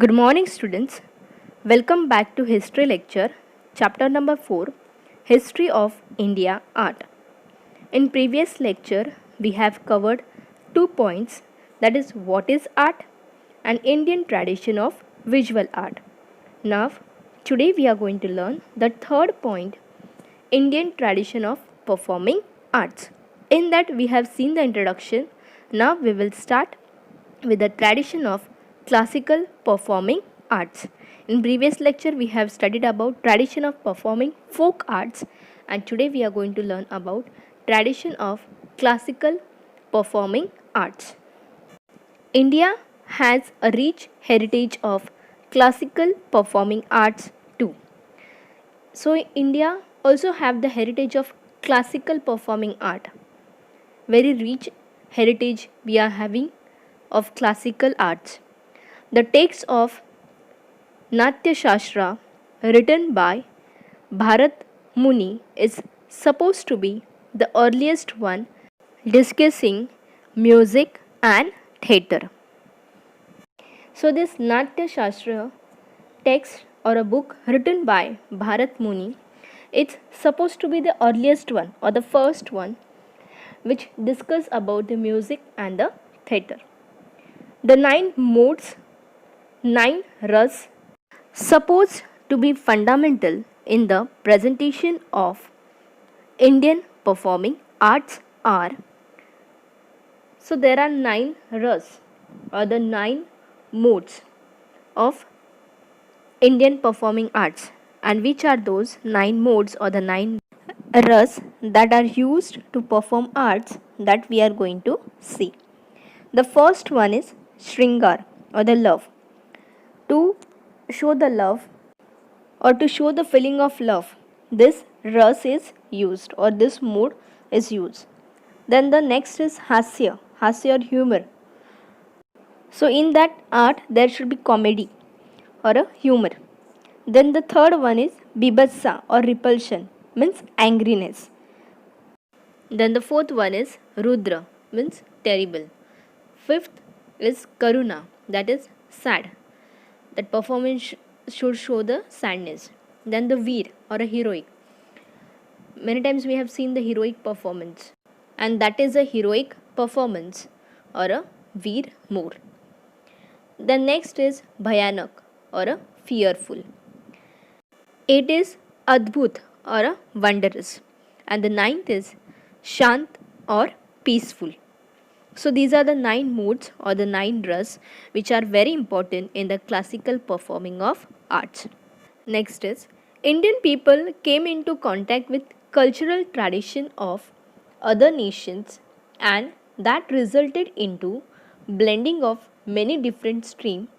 Good morning, students. Welcome back to History Lecture, Chapter number 4 History of India Art. In previous lecture, we have covered 2 points, that is, what is art and Indian tradition of visual art. Now, today we are going to learn the third point, Indian tradition of performing arts. In that, we have seen the introduction. Now, we will start with the tradition of classical performing arts. In previous lecture we have studied about tradition of performing folk arts, and today we are going to learn about tradition of classical performing arts. India has a rich heritage of classical performing arts too. So India also have the heritage of classical performing art. Very rich heritage we are having of classical arts. The text of Natya Shastra written by Bharat Muni is supposed to be the earliest one discussing music and theatre. So this Natya Shastra text or a book written by Bharat Muni, it's supposed to be the earliest one or the first one which discuss about the music and the theatre. The 9 modes, 9 ras, supposed to be fundamental in the presentation of Indian performing arts are. So there are 9 ras or the 9 modes of Indian performing arts. And which are those 9 modes or the 9 ras that are used to perform arts that we are going to see. The first one is Shringar or the love. To show the love or to show the feeling of love, this ras is used or this mode is used. Then the next is Hasya or humor. So in that art there should be comedy or a humor. Then the third one is Bibhatsa or repulsion, means angriness. Then the fourth one is Rudra, means terrible. Fifth is Karuna, that is sad. That performance should show the sadness. Then the Veer or a heroic. Many times we have seen the heroic performance, and that is a heroic performance or a Veer more. The next is Bhayanak or a fearful. It is Adbhut or a wondrous. And the ninth is Shant or peaceful. So these are the 9 modes or the 9 ras which are very important in the classical performing of arts. Next is Indian people came into contact with cultural tradition of other nations, and that resulted into blending of many different streams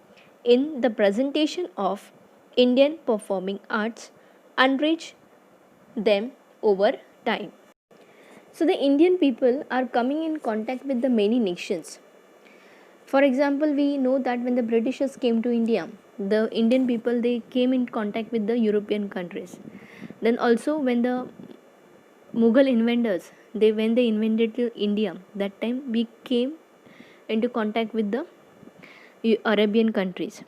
in the presentation of Indian performing arts and enrich them over time. So the Indian people are coming in contact with the many nations. For example, we know that when the Britishers came to India, the Indian people they came in contact with the European countries. Then also when the Mughal inventors when they invented India, that time we came into contact with the Arabian countries.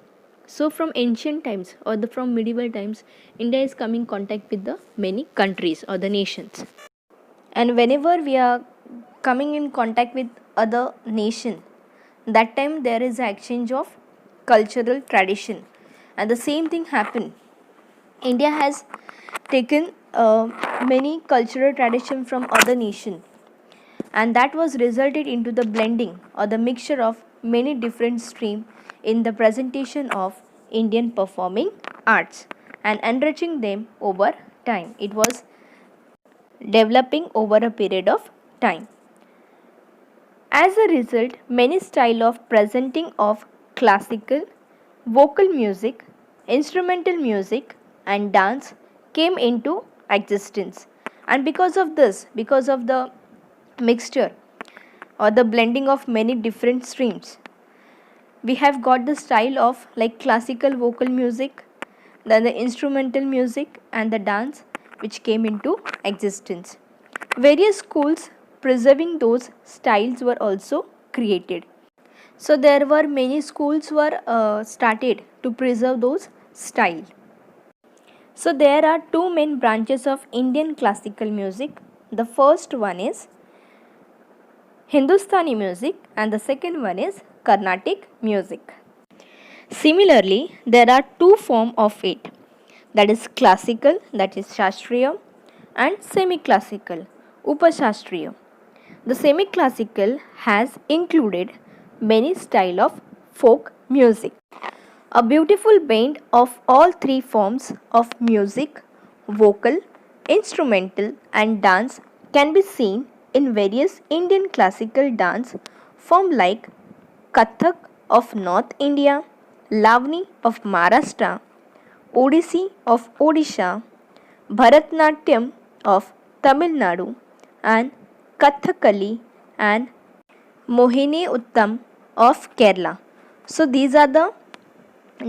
So from ancient times or from medieval times, India is coming in contact with the many countries or the nations. And whenever we are coming in contact with other nation, that time there is an exchange of cultural tradition, and the same thing happened. India has taken many cultural tradition from other nation, and that was resulted into the blending or the mixture of many different stream in the presentation of Indian performing arts and enriching them over time. It was developing over a period of time. As a result, many styles of presenting of classical, vocal music, instrumental music and dance came into existence. And because of this, because of the mixture or the blending of many different streams, we have got the style of like classical vocal music, then the instrumental music and the dance which came into existence. Various schools preserving those styles were also created. So there were many schools were started to preserve those style. So there are two main branches of Indian classical music. The first one is Hindustani music and the second one is Carnatic music. Similarly, there are two forms of it, that is classical, that is Shastriya, and semi-classical, Upashastriya. The semi-classical has included many style of folk music. A beautiful blend of all three forms of music, vocal, instrumental and dance can be seen in various Indian classical dance forms like Kathak of North India, Lavani of Maharashtra, Odissi of Odisha, Bharatnatyam of Tamil Nadu, and Kathakali and Mohini Uttam of Kerala. So these are the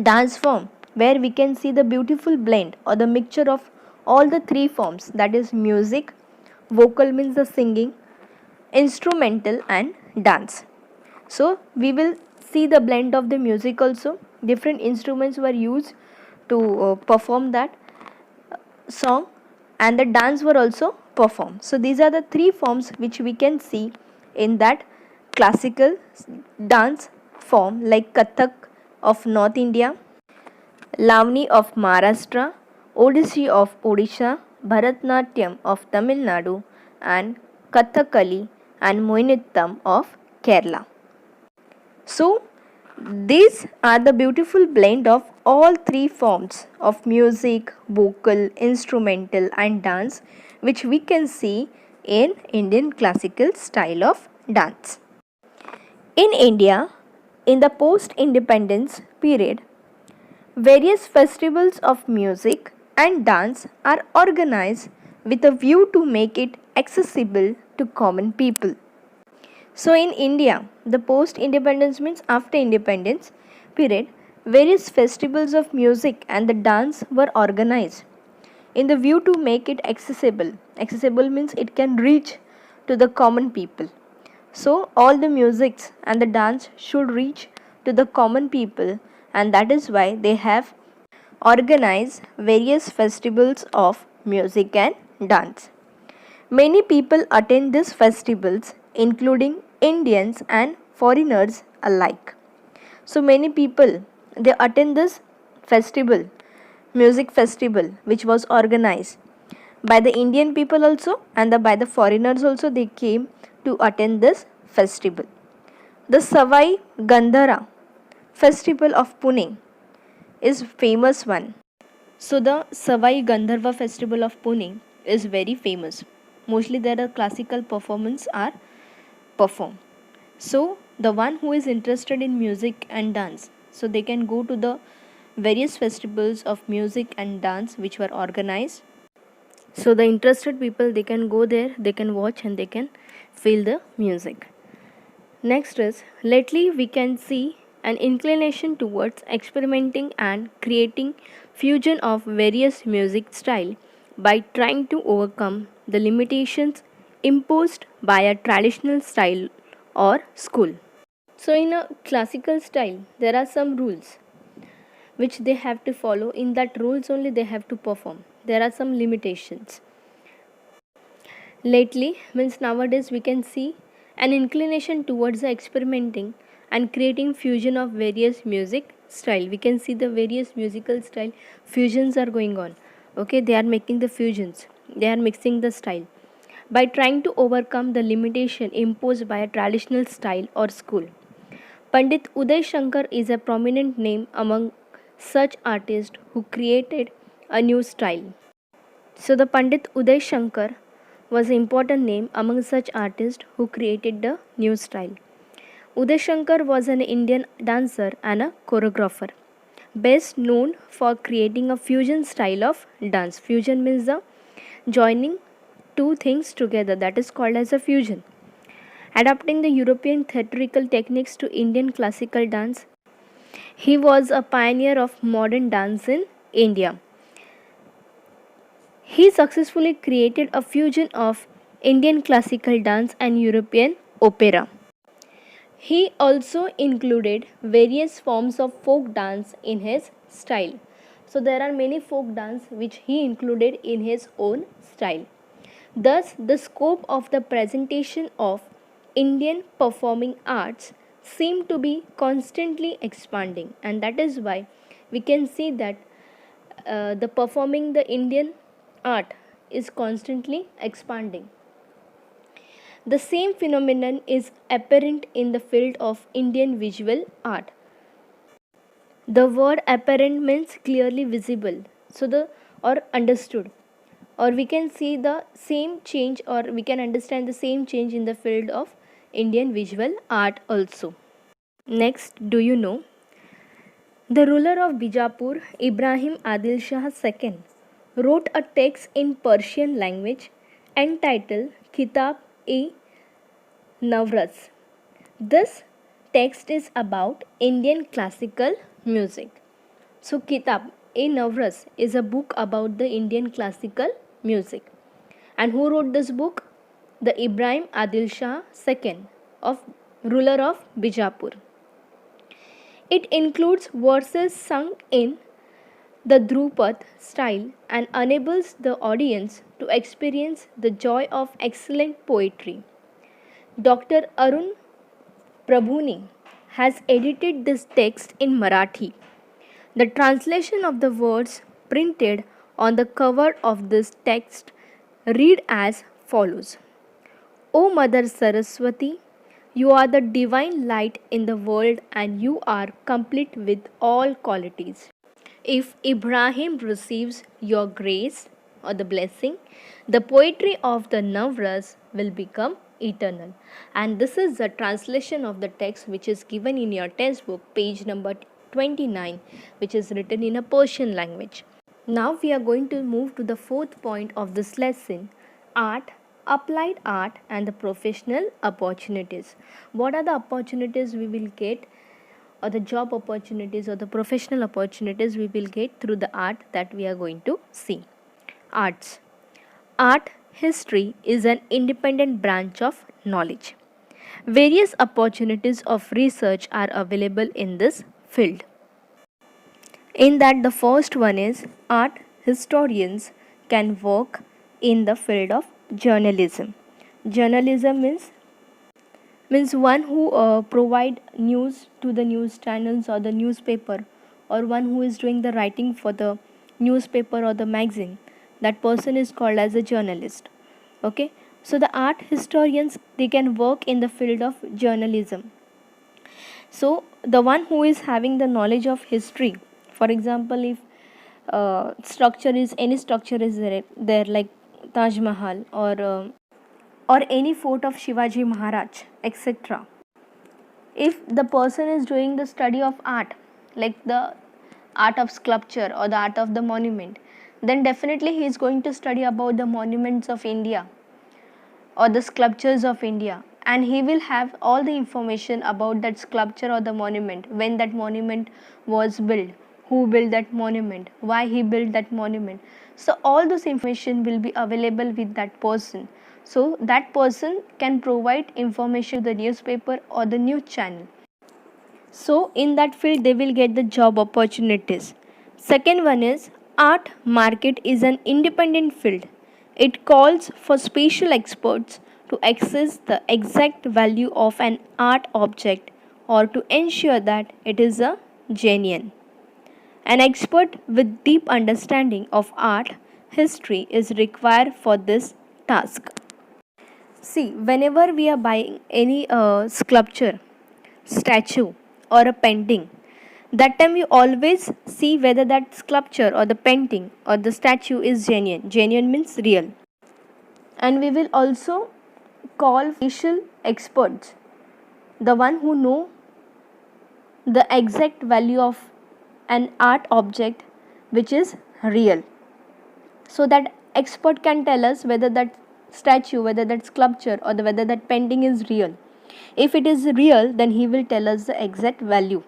dance form where we can see the beautiful blend or the mixture of all the three forms, that is music, vocal means the singing, instrumental and dance. So we will see the blend of the music also. Different instruments were used to perform that song and the dance were also performed. So these are the three forms which we can see in that classical dance form like Kathak of North India, Lavani of Maharashtra, Odissi of Odisha, Bharatnatyam of Tamil Nadu and Kathakali and Mohinittam of Kerala. So these are the beautiful blend of all three forms of music, vocal, instrumental and dance which we can see in Indian classical style of dance. In India, in the post-independence period, various festivals of music and dance are organized with a view to make it accessible to common people. So in India, the post-independence means after independence period, various festivals of music and the dance were organized in the view to make it accessible. Accessible means it can reach to the common people. So all the musics and the dance should reach to the common people, and that is why they have organized various festivals of music and dance. Many people attend these festivals, including Indians and foreigners alike. So many people they attend this festival, music festival, which was organized by the Indian people also and by the foreigners also. They came to attend this festival. The Savai Gandhara festival of Pune is famous one. So the Savai Gandharva festival of Pune is very famous. Mostly there are classical performance are performed. So the one who is interested in music and dance, so they can go to the various festivals of music and dance which were organized. So the interested people they can go there, they can watch and they can feel the music. Next is, lately we can see an inclination towards experimenting and creating fusion of various music style by trying to overcome the limitations imposed by a traditional style or school. So in a classical style there are some rules which they have to follow. In that rules only they have to perform. There are some limitations. Lately means nowadays we can see an inclination towards the experimenting and creating fusion of various music style. We can see the various musical style fusions are going on. Okay, they are making the fusions, they are mixing the style by trying to overcome the limitation imposed by a traditional style or school. Pandit Uday Shankar is a prominent name among such artists who created a new style. So the Pandit Uday Shankar was an important name among such artists who created the new style. Uday Shankar was an Indian dancer and a choreographer, best known for creating a fusion style of dance. Fusion means the joining two things together, that is called as a fusion. Adapting the European theatrical techniques to Indian classical dance, he was a pioneer of modern dance in India. He successfully created a fusion of Indian classical dance and European opera. He also included various forms of folk dance in his style. So there are many folk dance which he included in his own style. Thus, the scope of the presentation of Indian performing arts seem to be constantly expanding, and that is why we can see that the Indian art is constantly expanding. The same phenomenon is apparent in the field of Indian visual art. The word apparent means clearly visible, so the or understood, or we can see the same change, or we can understand the same change in the field of Indian visual art also. Next, do you know the ruler of Bijapur, Ibrahim Adil Shah II, wrote a text in Persian language entitled Kitab-e Navraz. This text is about Indian classical music. So, Kitab-e-Navraz is a book about the Indian classical music. And who wrote this book? The Ibrahim Adil Shah II, of ruler of Bijapur. It includes verses sung in the Drupad style and enables the audience to experience the joy of excellent poetry. Dr. Arun Prabhuni has edited this text in Marathi. The translation of the words printed on the cover of this text read as follows: O Mother Saraswati, you are the divine light in the world and you are complete with all qualities. If Ibrahim receives your grace or the blessing, the poetry of the Navraz will become eternal. And this is the translation of the text which is given in your textbook, page number 29, which is written in a Persian language. Now we are going to move to the fourth point of this lesson: art, applied art, and the professional opportunities. What are the opportunities we will get, or the job opportunities or the professional opportunities we will get through the art that we are going to see? Arts. Art history is an independent branch of knowledge. Various opportunities of research are available in this field. In that, the first one is art historians can work in the field of journalism. Journalism means one who provide news to the news channels or the newspaper, or one who is doing the writing for the newspaper or the magazine. That person is called as a journalist. Okay, so the art historians, they can work in the field of journalism. So the one who is having the knowledge of history, for example, if any structure is there like Taj Mahal, or any fort of Shivaji Maharaj, etc. If the person is doing the study of art, like the art of sculpture or the art of the monument, then definitely he is going to study about the monuments of India or the sculptures of India, and he will have all the information about that sculpture or the monument, when that monument was built, who built that monument, why he built that monument. So all those information will be available with that person. So that person can provide information to the newspaper or the news channel. So in that field they will get the job opportunities. Second one is art market is an independent field. It calls for special experts to assess the exact value of an art object or to ensure that it is a genuine. An expert with deep understanding of art history is required for this task. See, whenever we are buying any sculpture, statue, or a painting, that time we always see whether that sculpture or the painting or the statue is genuine. Genuine means real. And we will also call special experts, the one who know the exact value of an art object which is real. So that expert can tell us whether that statue, whether that sculpture, or whether that painting is real. If it is real, then he will tell us the exact value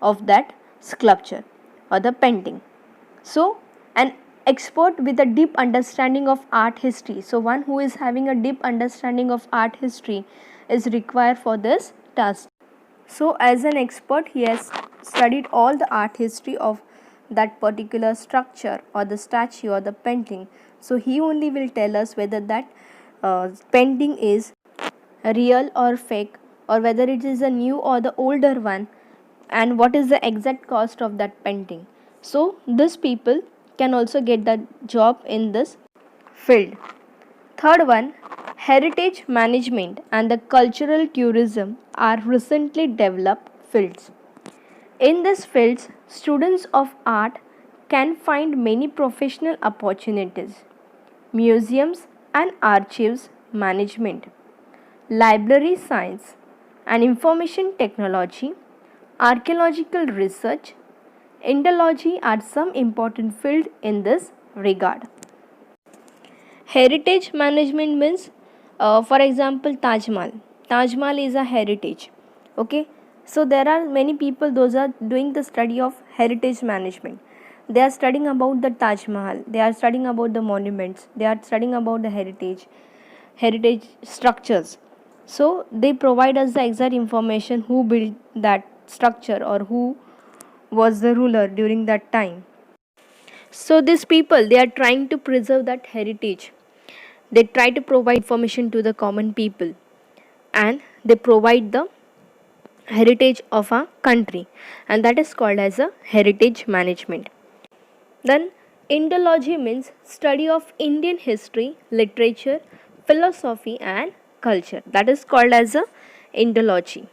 of that sculpture or the painting. So an expert with a deep understanding of art history, so one who is having a deep understanding of art history, is required for this task. So as an expert, he has studied all the art history of that particular structure or the statue or the painting. So he only will tell us whether that painting is real or fake, or whether it is a new or the older one, and what is the exact cost of that painting. So these people can also get that job in this field. Third one, heritage management and the cultural tourism are recently developed fields. In these fields, students of art can find many professional opportunities: museums and archives management, library science and information technology, archaeological research, Indology are some important fields in this regard. Heritage management means, for example, Taj Mahal. Taj Mahal is a heritage. Okay, so there are many people, those are doing the study of heritage management. They are studying about the Taj Mahal. They are studying about the monuments. They are studying about the heritage structures. So they provide us the exact information who built that structure or who was the ruler during that time. So these people, they are trying to preserve that heritage. They try to provide information to the common people, and they provide the heritage of a country, and that is called as a heritage management. Then Indology means study of Indian history, literature, philosophy and culture. That is called as a Indology.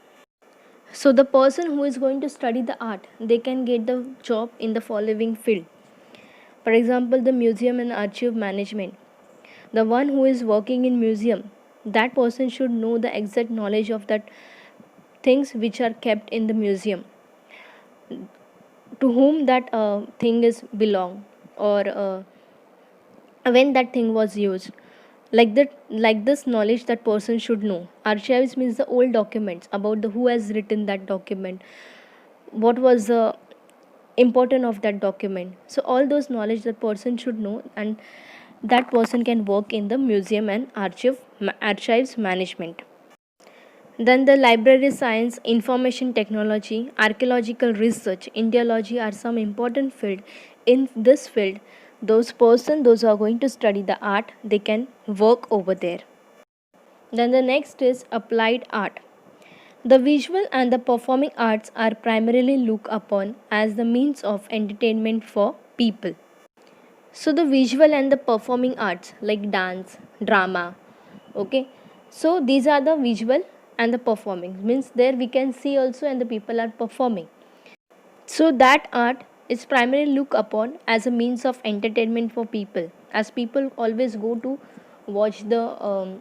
So the person who is going to study the art, they can get the job in the following field. For example, the museum and archive management. The one who is working in museum, that person should know the exact knowledge of that things which are kept in the museum, to whom that thing is belong, or when that thing was used. Like this knowledge that person should know. Archives means the old documents about the who has written that document, what was the important of that document. So all those knowledge that person should know, and that person can work in the museum and archives management. Then the library science, information technology, archaeological research, Indiology are some important field. In this field, those who are going to study the art, they can work over there. Then the next is applied art. The visual and the performing arts are primarily looked upon as the means of entertainment for people. So the visual and the performing arts like dance, drama, okay. So these are the visual and the performing, means there we can see also and the people are performing. So that art is primarily looked upon as a means of entertainment for people, as people always go to watch the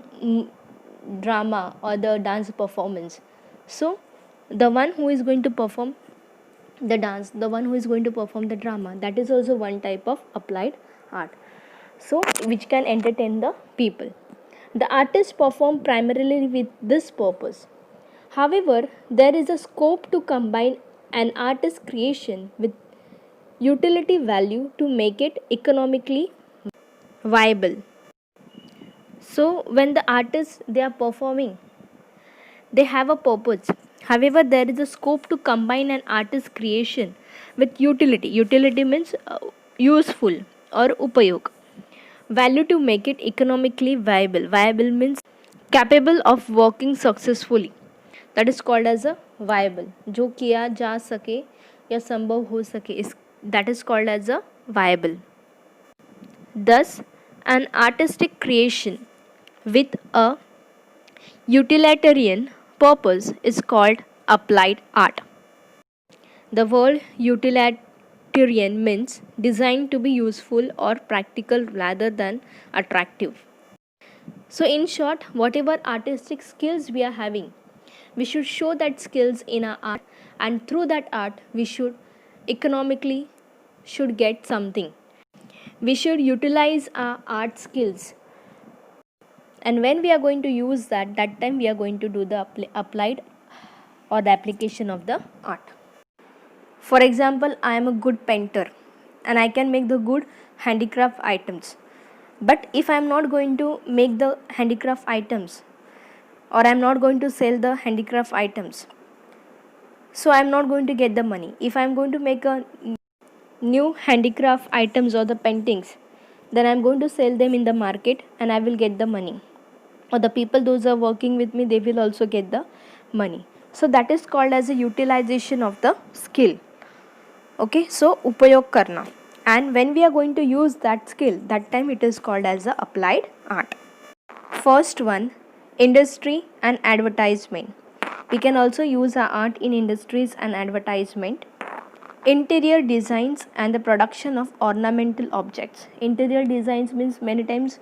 drama or the dance performance. So the one who is going to perform the dance, the one who is going to perform the drama, that is also one type of applied art, so which can entertain the people. The artists perform primarily with this purpose. However, there is a scope to combine an artist's creation with utility value to make it economically viable. So when the artists, they are performing, they have a purpose. However, there is a scope to combine an artist's creation with utility. Utility means useful or upayog. Value to make it economically viable. Viable means capable of working successfully. That is called as a viable. जो किया जा सके या संभव हो सके, इस that is called as a viable. Thus, an artistic creation with a utilitarian purpose is called applied art. The word utilitarian means designed to be useful or practical rather than attractive. So in short, whatever artistic skills we are having, we should show that skills in our art, and through that art we should economically should get something. We should utilize our art skills, and when we are going to use that time we are going to do the applied or the application of the art. For example, I am a good painter and I can make the good handicraft items. But if I am not going to make the handicraft items, or I am not going to sell the handicraft items, so I am not going to get the money. If I am going to make a new handicraft items or the paintings, then I am going to sell them in the market and I will get the money, or the people those are working with me, they will also get the money. So that is called as a utilization of the skill. Okay, so upayog karna, and when we are going to use that skill, that time it is called as a applied art. First one, industry and advertisement. We can also use our art in industries and advertisement. Interior designs and the production of ornamental objects. Interior designs means many times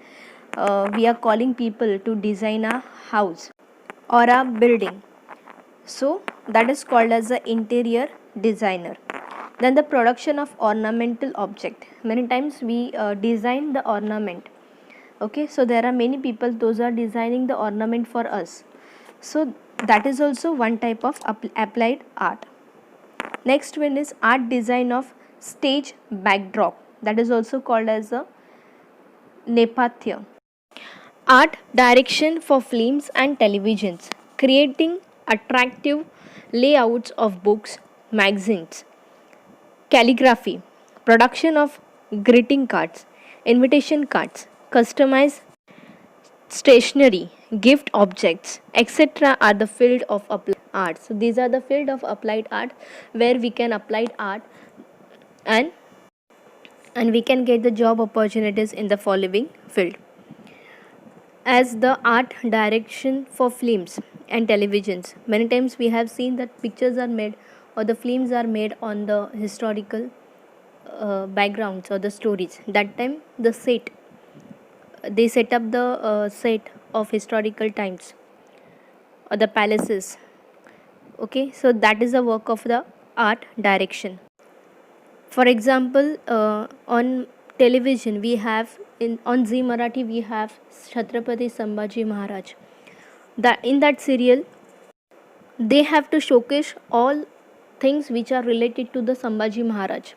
we are calling people to design a house or a building. So that is called as the interior designer. Then the production of ornamental object. Many times we design the ornament. Okay, so there are many people those are designing the ornament for us. So that is also one type of applied art. Next one is art design of stage backdrop. That is also called as a nepathya. Art direction for films and televisions, creating attractive layouts of books, magazines. Calligraphy, production of greeting cards, invitation cards, customized stationery, gift objects, etc. are the field of applied art. So these are the field of applied art where we can apply art and we can get the job opportunities in the following field. As the art direction for films and televisions, many times we have seen that pictures are made or the films are made on the historical backgrounds or the stories. That time the set, they set up the set of historical times or the palaces. Okay, so that is the work of the art direction. For example, on television we have on Zee Marathi we have Chhatrapati Sambhaji Maharaj. That in that serial they have to showcase all things which are related to the Sambhaji Maharaj.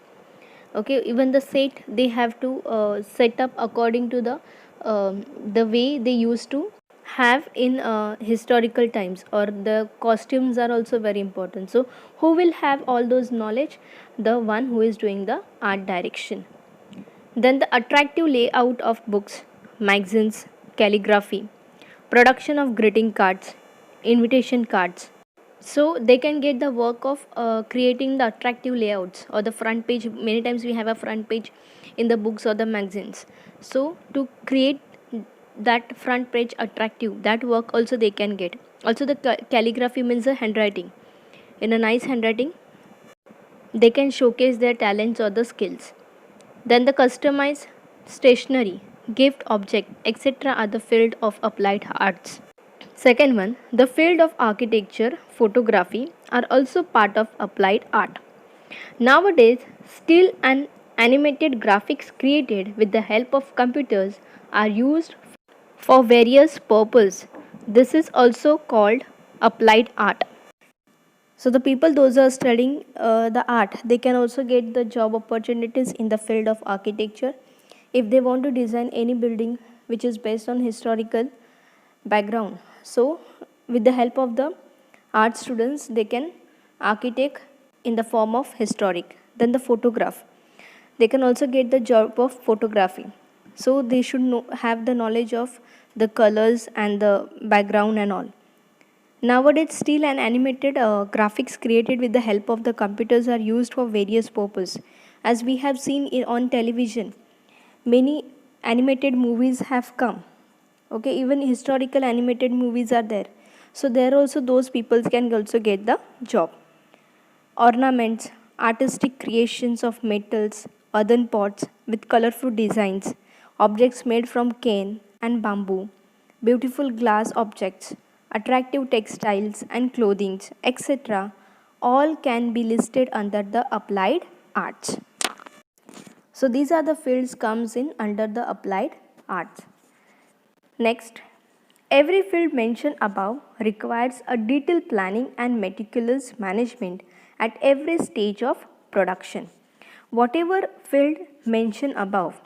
Okay, even the set they have to set up according to the way they used to have in historical times, or the costumes are also very important. So who will have all those knowledge? The one who is doing the art direction. Then the attractive layout of books, magazines, calligraphy, production of greeting cards, invitation cards. So they can get the work of creating the attractive layouts or the front page. Many times we have a front page in the books or the magazines. So to create that front page attractive, that work also they can get. Also the calligraphy means the handwriting. In a nice handwriting, they can showcase their talents or the skills. Then the customized stationery, gift object, etc. are the field of applied arts. Second one, the field of architecture, photography are also part of applied art. Nowadays, still and animated graphics created with the help of computers are used for various purposes. This is also called applied art. So the people those are studying the art, they can also get the job opportunities in the field of architecture. If they want to design any building which is based on historical background, so with the help of the art students, they can architect in the form of historic. Then the photograph, they can also get the job of photography. So they should have the knowledge of the colors and the background and all. Nowadays, still and animated graphics created with the help of the computers are used for various purposes. As we have seen on television, many animated movies have come. Okay, even historical animated movies are there. So there also those people can also get the job. Ornaments, artistic creations of metals, earthen pots with colorful designs, objects made from cane and bamboo, beautiful glass objects, attractive textiles and clothing, etc. all can be listed under the applied arts. So these are the fields comes in under the applied arts. Next, every field mentioned above requires a detailed planning and meticulous management at every stage of production. Whatever field mentioned above,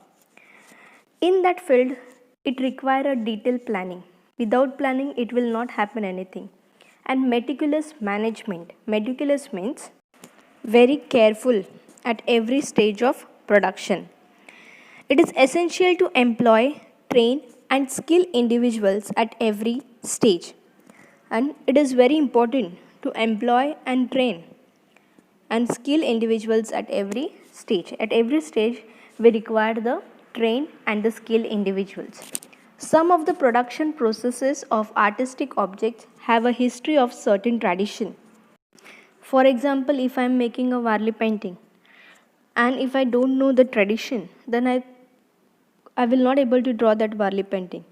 in that field it requires a detailed planning. Without planning, it will not happen anything. and meticulous management. Meticulous means very careful at every stage of production. It is essential to employ, train, and skill individuals at every stage. And it is very important to employ and train and skill individuals at every stage. At every stage, we require the train and the skill individuals. Some of the production processes of artistic objects have a history of certain tradition. For example, if I am making a Varli painting and if I don't know the tradition, then I will not able to draw that Varli painting.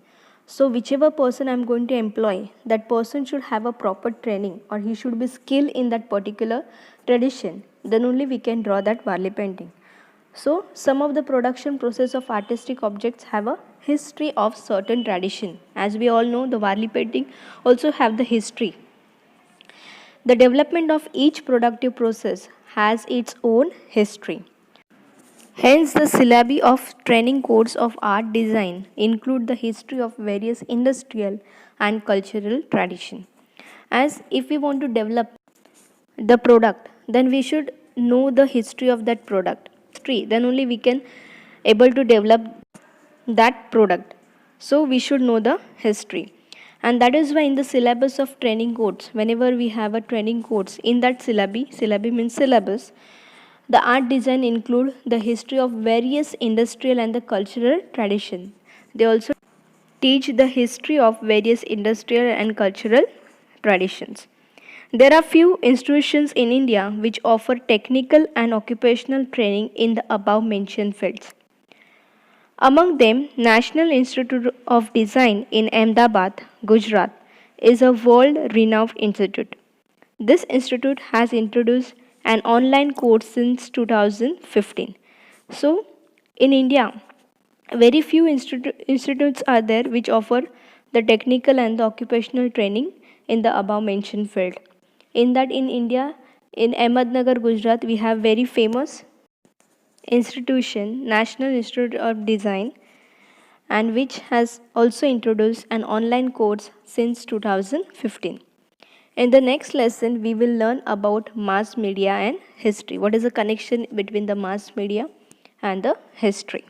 So whichever person I am going to employ, that person should have a proper training or he should be skilled in that particular tradition. Then only we can draw that Varli painting. So some of the production process of artistic objects have a history of certain tradition. As we all know, the Varli painting also have the history. The development of each productive process has its own history. Hence, the syllabi of training codes of art design include the history of various industrial and cultural tradition. As if we want to develop the product, then we should know the history of that product. Then only we can able to develop that product. So we should know the history. And that is why in the syllabus of training codes, whenever we have a training codes, in that syllabi means syllabus, the art design include the history of various industrial and the cultural tradition. They also teach the history of various industrial and cultural traditions. There are few institutions in India which offer technical and occupational training in the above mentioned fields. Among them, National Institute of Design in Ahmedabad, Gujarat, is a world-renowned institute. This institute has introduced an online course since 2015. So, in India, very few institutes are there which offer the technical and the occupational training in the above mentioned field. In that, in India, in Ahmednagar, Gujarat, we have very famous institution, National Institute of Design, and which has also introduced an online course since 2015. In the next lesson, we will learn about mass media and history. What is the connection between the mass media and the history?